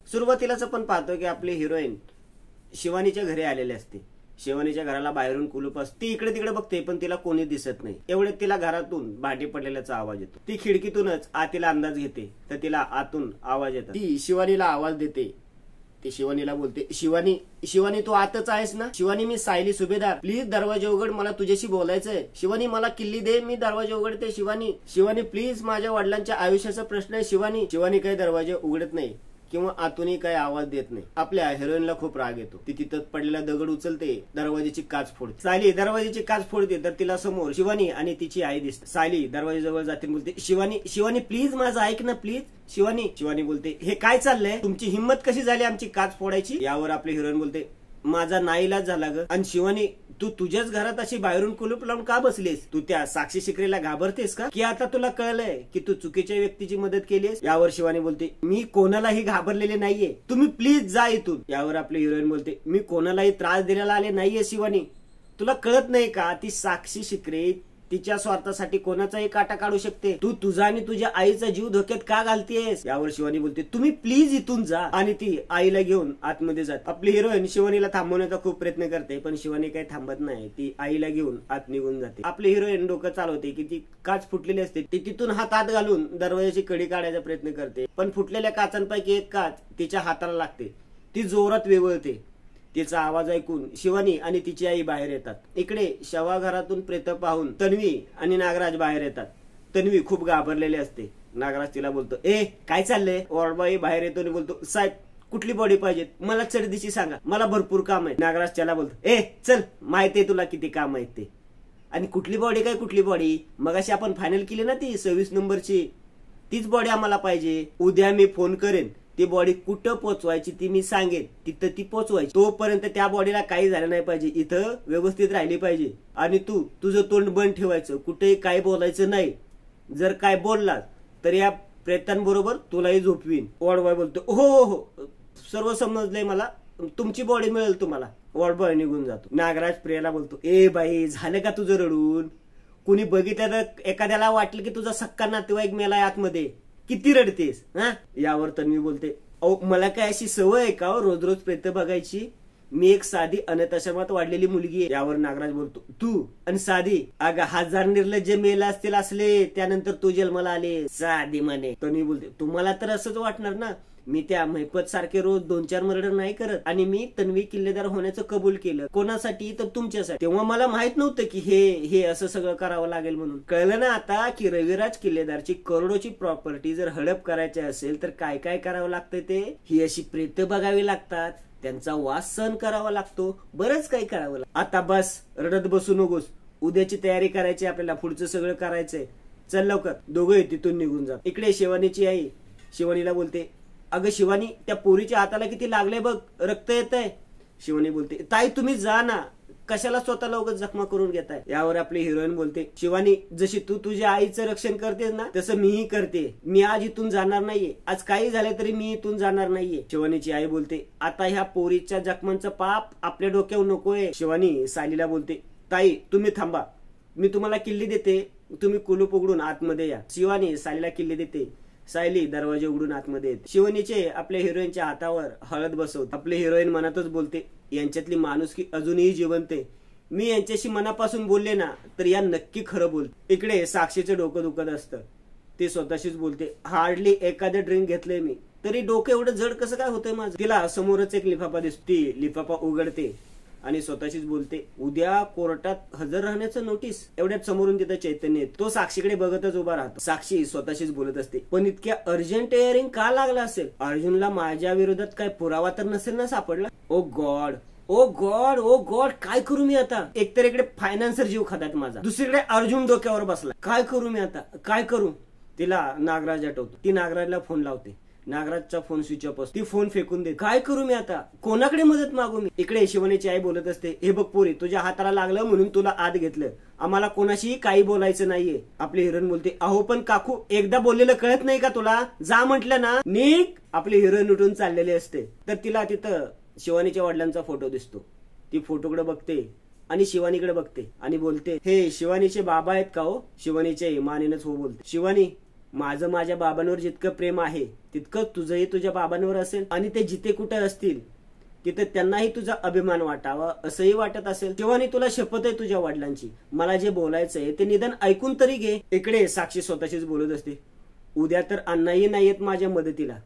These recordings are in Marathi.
सुरुवातीलाच आपण पाहतो की आपली हिरोईन शिवानीच्या घरी आलेली असते। शिवानीच्या घराला बाहेरून कुलूप असते। ती इकडे तिकडे बघते पण तिला कोणी दिसत नाही। एवढ्यात तिला घरातून भांडी पडलेल्याचा आवाज येतो। ती खिडकीतूनच आतीला अंदाज घेते तर तिला आतून आवाज येतो। ती शिवानीला आवाज देते। ती शिवानीला बोलते, शिवानी शिवानी तू आतच आहेस ना? शिवानी मी सायली सुभेदार, प्लीज दरवाजा उघड, मला तुझ्याशी बोलायचंय। शिवानी मला किल्ली दे, मी दरवाजा उघडते। शिवानी शिवानी प्लीज, माझ्या वडिलांच्या आयुष्याचा प्रश्न आहे। शिवानी शिवानी काही दरवाजा उघडत नाही किंवा आतूनही काही आवाज देत नाही। आपल्या हिरोईनला खूप राग येतो। ती तिथं पडलेला दगड उचलते, दरवाजाची काच फोडते। सायली दरवाजाची काच फोडते तर तिला समोर शिवानी आणि तिची आई दिसते। सायली दरवाजाजवळ जाते, बोलते, शिवानी शिवानी प्लीज माझं ऐक ना प्लीज। शिवानी शिवानी बोलते, हे काय चाललंय? तुमची हिंमत कशी झाली आमची काच फोडायची? यावर आपली हिरोईन बोलते, माझा नाईलाज झाला ग। आणि शिवानी तू तुझ्याच घरात अशी बाहेरून कुलूप लावून का बसलीस? तू त्या साक्षी शिकरेला घाबरतेस का? की आता तुला कळलंय की तू चुकीच्या व्यक्तीची मदत केलीस? यावर शिवानी बोलते, मी कोणालाही घाबरलेले नाहीये, तुम्ही प्लीज जा इथून। यावर आपली हिरोईन बोलते, मी कोणालाही त्रास दिलेला आले नाहीये शिवानी, तुला कळत नाही का? ती साक्षी शिकरे तिच्या स्वार्थासाठी कोणाचाही काटा काढू शकते। तू तुझा आणि तुझ्या आईचा जीव धोक्यात का घालतेस? यावर शिवानी बोलते, तुम्ही प्लीज इथून जा। आणि ती आईला घेऊन आतमध्ये जाते। आपली हिरोईन शिवानीला थांबवण्याचा खूप प्रयत्न करते पण शिवानी काही थांबत नाही। ती आईला घेऊन आत निघून जाते। आपली हिरोईन डोकं चालवते की ती काच फुटलेली असते, ती तिथून हात आत घालून दरवाजाची कडी काढायचा प्रयत्न करते पण फुटलेल्या काचांपैकी एक काच तिच्या हाताला लागते। ती जोरात वेवळते। तिचा आवाज ऐकून शिवानी आणि तिची आई बाहेर येतात। इकडे शवाघरातून प्रेत पाहून तन्वी आणि नागराज बाहेर येतात। तन्वी खूप घाबरलेली असते। नागराज तिला बोलतो, ए काय चाललंय? वॉर्डबॉय बाहेर येतो आणि बोलतो, साहेब कुठली बॉडी पाहिजे? मला चढदीची सांगा, मला भरपूर काम आहे। नागराज त्याला बोलतो, ए चल, माहितीये तुला किती काम आहेत ते। आणि कुठली बॉडी? काय कुठली बॉडी? मगाशी आपण फायनल केली ना ती 26 नंबरची, तीच बॉडी आम्हाला पाहिजे। उद्या मी फोन करेन, ती बॉडी कुठं पोचवायची ती मी सांगेन, तिथं ती पोचवायची। तोपर्यंत त्या बॉडीला काही झालं नाही पाहिजे, इथं व्यवस्थित राहिली पाहिजे। आणि तू तुझं तोंड बंद ठेवायचं, कुठेही काय बोलायचं नाही। जर काय बोललास तर या प्रेतांबरोबर तुलाही झोपवीन। वॉर्डबॉय बोलतो, हो हो हो सर्व समजलंय मला, तुमची बॉडी मिळेल तुम्हाला। वॉर्डबॉय निघून जातो। नागराज प्रियाला बोलतो, ए बाई झालं का तुझं रडून? कुणी बघितलं तर एखाद्याला वाटलं की तुझा सक्का नातेवाईक मेलाय आतमध्ये, किती रडतेस? हा? यावर तन्वी बोलते, अहो मला काय अशी सवय आहे का रोज रोज प्रेत बघायची? मी एक साधी अनाथाश्रमात वाढलेली मुलगी आहे। यावर नागराज बोलतो, तू आणि साधी? अगं 1000 निर्लज्ज मेला असतील असले, त्यानंतर तू जन्माला आले, साधी म्हणे। तन्वी बोलते, तुम्हाला तर असंच वाटणार ना, मी त्या महिपत सारखे रोज 2-4 मर्डर नाही करत। आणि मी तन्वी किल्लेदार होण्याचं कबूल केलं, कोणासाठी? तर तुमच्यासाठी। तेव्हा मला माहित नव्हतं की हे असं सगळं करावं लागेल म्हणून। कळलं ना आता की रविराज किल्लेदारची करोडोची प्रॉपर्टी जर हडप करायची असेल तर काय काय करावं लागतं ते? ही अशी प्रेत बघावी लागतात, त्यांचा वास सहन करावा लागतो, बरंच काही करावं लागतं। आता बस रडत बसू नकोस, उद्याची तयारी करायची आपल्याला, पुढचं सगळं करायचंय, चल लवकर। दोघंही तिथून निघून जा। इकडे शिवानीची आई शिवानीला बोलते, अगं शिवानी त्या पोरीच्या हाताला किती लागले बघ, रक्त येतंय। शिवानी बोलते, ताई तुम्ही जा ना, कशाला स्वतःला उगाच जखमा करून घेताय? यावर आपली हिरोईन बोलते, शिवानी जशी तू तुझ्या आईचं रक्षण करतेस ना तसं मीही करते। मी आज इथून जाणार नाहीये, आज काही झालं तरी मी इथून जाणार नाहीये। शिवानीची आई बोलते, आता ह्या पोरीच्या जखमांचं पाप आपल्या डोक्यावर नकोय। शिवानी सायलीला बोलते, ताई तुम्ही थांबा, मी तुम्हाला किल्ली देते, तुम्ही कुलूप उघडून आतमध्ये या। शिवानी सायलीला किल्ली देते। सायली दरवाजे उघडून आतमध्ये येते। शिवानीचे आपल्या हिरोईनच्या हातावर हळद बसवते। आपली हिरोईन मनातच बोलते, यांच्यातली माणुसकी अजूनही जिवंत आहे, मी यांच्याशी मनापासून बोलले ना तर या नक्की खरं बोलते। इकडे साक्षीचं डोकं दुखत असतं। ती स्वतःशीच बोलते, हार्डली एखादं ड्रिंक घेतलंय मी तरी डोकं एवढं जड कसं काय होतंय माझं? तिला समोरच एक लिफाफा दिसतो, ती लिफाफा उघडते आणि स्वतःशीच बोलते, उद्या कोर्टात हजर राहण्याचं नोटीस। एवढ्यात समोरून तिथं चैतन्य येतो। तो साक्षीकडे बघतच उभा राहतो। साक्षी स्वतःशीच बोलत असते, पण इतक्या अर्जंट हिअरिंग का लागला असेल? अर्जुनला माझ्या विरोधात काय पुरावा तर नसेल ना सापडला? ओ गॉड ओ गॉड ओ गॉड, काय करू मी आता? एकतर इकडे फायनान्सर जीव खातात माझा, दुसरीकडे अर्जुन डोक्यावर बसला, काय करू मी आता, काय करू? तिला नागराज आठवतो। ती नागराजला फोन लावते। नागराजचा फोन स्विच ऑफ असतो। ती फोन फेकून दे, काय करू मी आता, कोणाकडे मदत मागू मी? इकडे शिवानीची आई बोलत असते, हे बघ पोरी, तुझ्या हाताला लागलं म्हणून तुला आत घेतलं, आम्हाला कोणाशी काही बोलायचं नाहीये। आपली हिरोईन बोलते, अहो पण काकू एकदा बोललेलं कळत नाही का तुला? जा म्हटलं ना, निघ। आपली हिरोईन उठून चाललेली असते तर तिला तिथं शिवानीच्या वडिलांचा फोटो दिसतो। ती फोटोकडे बघते आणि शिवानीकडे बघते आणि बोलते, हे शिवानीचे बाबा आहेत का हो? शिवानीच्या इमानीनच हो बोलते। शिवानी माझं माझ्या बाबांवर जितकं प्रेम आहे तितकं तुझंही तुझ्या बाबांवर असेल, आणि ते जिथे कुठे असतील तिथे त्यांनाही तुझा अभिमान वाटावा असंही वाटत असेल. शिवानी, तुला शपथ आहे तुझ्या वडिलांची, मला जे बोलायचंय ते निदान ऐकून तरी घे. इकडे साक्षी स्वतःशीच बोलत असते, उद्या तर अण्णाही नाही येत माझ्या मदतीला.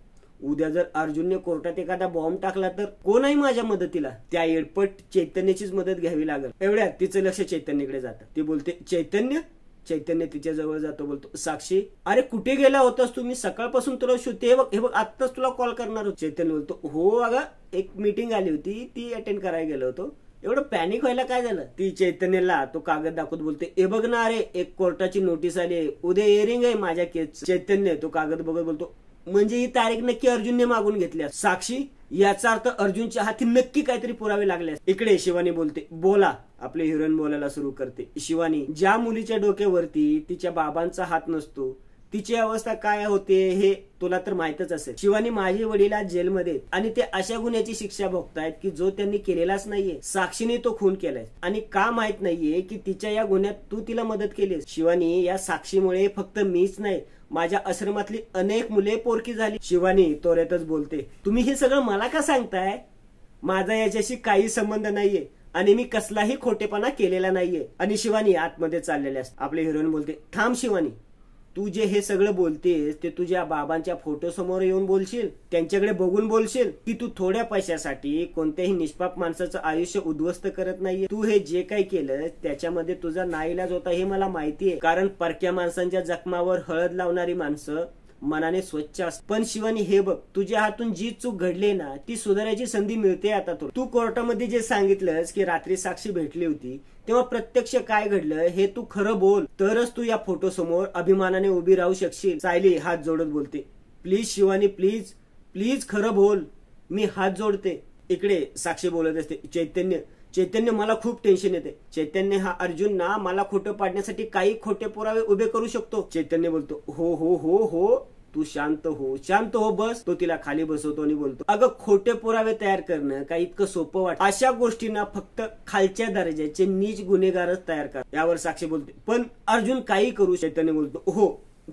उद्या जर अर्जुनने कोर्टात एखादा बॉम्ब टाकला तर कोणही माझ्या मदतीला. त्या येडपट चैतन्याचीच मदत घ्यावी लागेल. एवढ्यात तिचं लक्ष चैतन्यकडे जातं. ती बोलते, चैतन्य? चैतन्य तिच्या जवळ जातो, बोलतो, साक्षी अरे कुठे गेला होतास तू? मी सकाळपासून तुला शोधते. हे बघ आत्ताच तुला कॉल करणार होतो. चैतन्य बोलतो, हो अगं एक मीटिंग आली होती, ती अटेंड करायला गेलो होतो. एवढं पॅनिक व्हायला काय झालं? ती चैतन्यला तो कागद दाखवत बोलते, हे बघ ना अरे, एक कोर्टाची नोटीस आली आहे, उद्या हिअरिंग आहे माझ्या केस. चैतन्य तो कागद बघत बोलतो, म्हणजे ही तारीख नक्की अर्जुनने मागून घेतली. साक्षी, याचा अर्थ अर्जुनच्या हाती नक्की काहीतरी पुरावे लागले. इकडे शिवानी बोलते, बोला. आपले हिरोईन बोलायला सुरू करते. शिवानी, ज्या मुलीच्या डोक्यावरती तिच्या बाबांचा हात नसतो तिची अवस्था काय होते हे तुला तर माहितच असेल. शिवानी, माझे वडील आज जेलमध्ये आणि ते अशा गुन्ह्याची शिक्षा भोगतायत की जो त्यांनी केलेलाच नाहीये. साक्षीने तो खून केलाय आणि का माहित नाहीये की तिच्या या गुन्ह्यात तू तिला मदत केलीस. शिवानी, या साक्षीमुळे फक्त मीच नाही, माझ्या आश्रमातली अनेक मुले पोरकी झाली. शिवानी तोऱ्यातच बोलते, तुम्ही हे सगळं मला का सांगताय? माझा याच्याशी काही संबंध नाहीये आणि मी कसलाही खोटेपणा केलेला नाहीये. आणि शिवानी आतमध्ये चाललेले असते. आपले हिरोईन बोलते, थांब शिवानी, तू जे हे सगळं बोलतेस ते तुझ्या बाबांच्या फोटो समोर येऊन बोलशील, त्यांच्याकडे बघून बोलशील की तू थोड्या पैशासाठी कोणत्याही निष्पाप माणसाचं आयुष्य उद्ध्वस्त करत नाहीये. तू हे जे काही केलं त्याच्यामध्ये तुझा नाईलाज होता हे मला माहितीये, कारण परक्या माणसांच्या जखमावर हळद लावणारी माणसं मनाने स्वच्छ असत. पण शिवानी, हे बघ, तुझ्या हातून जी चूक घडली ना ती सुधारायची संधी मिळते आता. तू कोर्टामध्ये जे सांगितलंस की रात्री साक्षी भेटली होती तेव्हा प्रत्यक्ष काय घडलं हे तू खरं बोल, तरच तू या फोटो समोर अभिमानाने उभी राहू शकशील. सायली हात जोडत बोलते, प्लीज शिवानी, प्लीज प्लीज खरं बोल, मी हात जोडते. इकडे साक्षी बोलत असते, चैतन्य मला खूप टेन्शन येते. चैतन्य, हा अर्जुन ना मला खोटं पाडण्यासाठी काही खोटे पुरावे उभे करू शकतो. चैतन्य बोलतो, हो हो हो हो, तू शांत हो बस. तो तिला खाली बसवतो आणि बोलतो, अगं खोटे पुरावे तयार करणं काही इतकं सोपं वाटतं? अशा गोष्टींना फक्त खालच्या दर्जाचे नीच गुन्हेगारच तयार कर. यावर साक्षी बोलते, पण अर्जुन काही करू. चैतन्य बोलतो, हो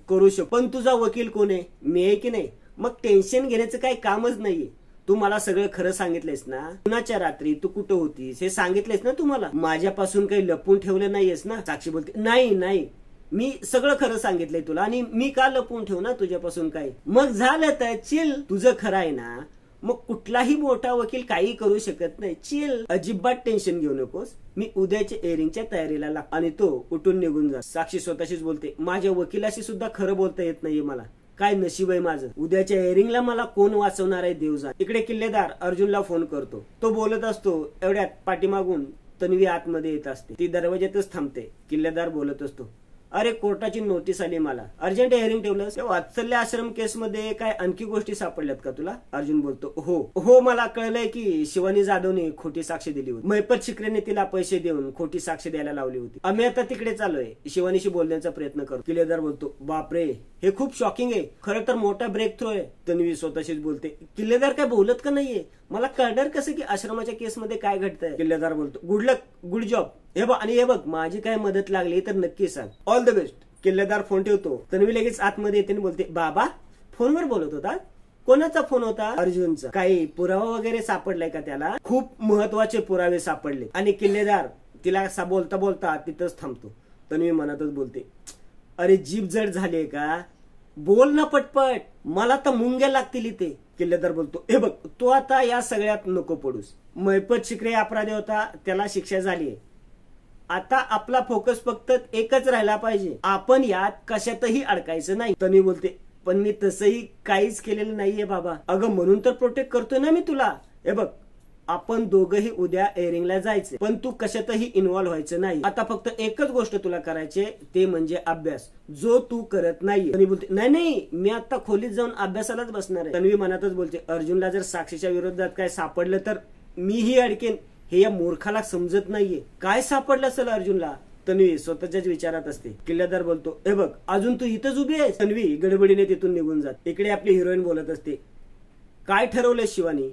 करू शकतो, पण तुझा वकील कोण आहे? मी आहे की नाही? मग टेन्शन घेण्याचं काही कामच नाहीये. तू मला सगळं खरं सांगितलंयस ना? कुणाच्या रात्री तू कुठं होतीस हे सांगितलंयस ना? तुम्हाला माझ्यापासून काही लपून ठेवलं नाहीयेस ना? साक्षी बोलते, नाही, मी सगळं खरं सांगितलंय तुला, आणि मी का लपून ठेवू ना तुझ्यापासून काही? मग झालं तर चिल, तुझं खरं आहे ना? मग कुठलाही मोठा वकील काही करू शकत नाही. चिल, अजिबात टेन्शन घेऊ नकोस. मी उद्याच्या एअरिंगच्या तयारीला लागतो. आणि तो उठून निघून जा. साक्षी स्वतःशीच बोलते, माझ्या वकिलाशी सुद्धा खरं बोलता येत नाहीये मला. काय नशीब आहे माझं, उद्याच्या एअरिंगला मला कोण वाचवणार आहे देव जाणे. इकडे किल्लेदार अर्जुनला फोन करतो. तो बोलत असतो. एवढ्यात पाठीमागून तन्वी आतमध्ये येत असते. ती दरवाज्यातच थांबते. किल्लेदार बोलत असतो, अरे कोर्टाची नोटीस आली मला, अर्जंट हिअरिंग ठेवलं. वात्सल्य आश्रम केस मध्ये काय आणखी गोष्टी सापडल्यात का तुला? अर्जुन बोलतो, हो मला कळलंय की शिवानी जाधवने खोटी साक्ष दिली होती. महिपत शिकरेने तिला पैसे देऊन खोटी साक्ष द्यायला लावली होती. आम्ही आता तिकडे चाललोय, शिवानीशी बोलण्याचा प्रयत्न करतो. किल्लेदार बोलतो, बापरे, हे खूप शॉकिंग आहे. खरं तर मोठा ब्रेक थ्रू आहे. तन्वी स्वतःशीच बोलते, किल्लेदार काय बोलत का नाहीये? मला कळणार कसं की आश्रमाच्या केसमध्ये काय घडतंय? किल्लेदार बोलतो, गुड लक, गुड जॉब. हे बघ माझी काय मदत लागली तर नक्की सांग. All the best. Killedar phone ठेवतो. तन्वी लगेच आतमध्ये येते आणि बोलते, बाबा फोनवर बोलत होता? कोणाचा फोन होता? अर्जुनचा. काही पुरावा वगैरे सापडलाय का त्याला? खूप महत्वाचे पुरावे सापडले. आणि किल्लेदार तिला बोलता बोलता तिथंच थांबतो. तन्वी मनातच बोलते, अरे जीभ जड झालीये का? बोल ना पटपट, मला तर मुंग्या लागतील इथे. किल्लेदार बोलतो, हे बघ तू आता या सगळ्यात नको पडूस. महिपत शिकरे अपराधी होता, त्याला शिक्षा झालीये. आता आपला फोकस फक्त एकच राहिला पाहिजे, आपण यात कशातही अडकायचं नाही. तन्वी बोलते, पण मी तसंही काहीच केलेलं नाहीये बाबा. अगं म्हणून तर प्रोटेक्ट करतोय ना मी तुला. हे बघ आपण दोघंही उद्या एअरिंगला जायचे, पण तू कशातही इन्व्हॉल्व्ह व्हायचं नाही. आता फक्त एकच गोष्ट तुला करायचे, ते म्हणजे अभ्यास, जो तू करत नाही. तन्वी बोलते, नाही मी आता खोलीत जाऊन अभ्यासालाच बसणार आहे. तन्वी मनातच बोलते, अर्जुनला जर साक्षीच्या विरोधात काय सापडलं तर मीही अडकेन. हे या मूर्खाला समजत नाहीये. काय सापडलं असेल अर्जुनला? तन्वी स्वतःच्याच विचारात असते. किल्लेदार बोलतो, हे बघ अजून तू इथंच उभी आहेस? तन्वी गडबडीने तिथून निघून जात. इकडे आपली हिरोईन बोलत असते, काय ठरवलंय शिवानी?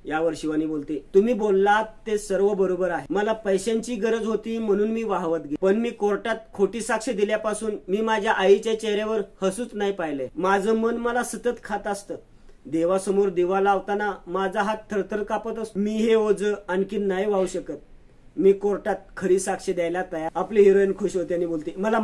यावर शिवानी बोलते, तुम्ही बोललात ते सर्व बरोबर आहे. मला पैशांची गरज होती म्हणून मी वाहवत गेले, पण मी कोर्टात खोटी साक्ष दिल्यापासून मी माझ्या आईच्या चेहऱ्यावर हसूच नाही पाहिले. माझं मन मला सतत खात असतं. देवासमोर दिवा लावताना माझा हात थरथर कापत असतो. मी हे ओझं आणखी नाही वाहू शकत. मी कोर्टात खरी साक्ष द्यायला तयार. आपली हिरोईन खुश होते आणि बोलते, मला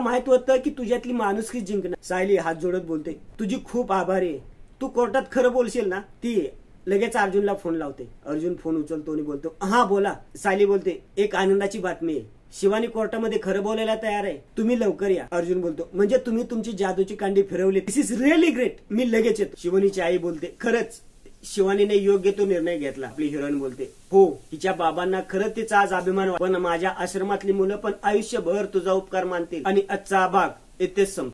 माहित होतं की तुझ्यातली माणुसकी जिंकणार. सायली हात जोडत बोलते, तुझी खूप आभारी आहे. तू कोर्टात खरं बोलशील ना. ती लगेच अर्जुनला फोन लावते. अर्जुन फोन उचलतो आणि बोलतो, हा बोला. सायली बोलते, एक आनंदाची बातमी आहे. शिवानी कोर्टामध्ये खरं बोलायला तयार आहे. तुम्ही लवकर या. अर्जुन बोलतो, म्हणजे तुम्ही तुमची जादूची कांडी फिरवली. दिस इज रिअली ग्रेट. मी लगेच येतो. शिवानीची आई बोलते, खरंच शिवानीने योग्य तो निर्णय घेतला. आपली हिरोईन बोलते, हो, तिच्या बाबांना खरंच तिचा आज अभिमान, पण माझ्या आश्रमातली मुलं पण आयुष्यभर तुझा उपकार मानतील. आणि आजचा भाग इथेच संपतो.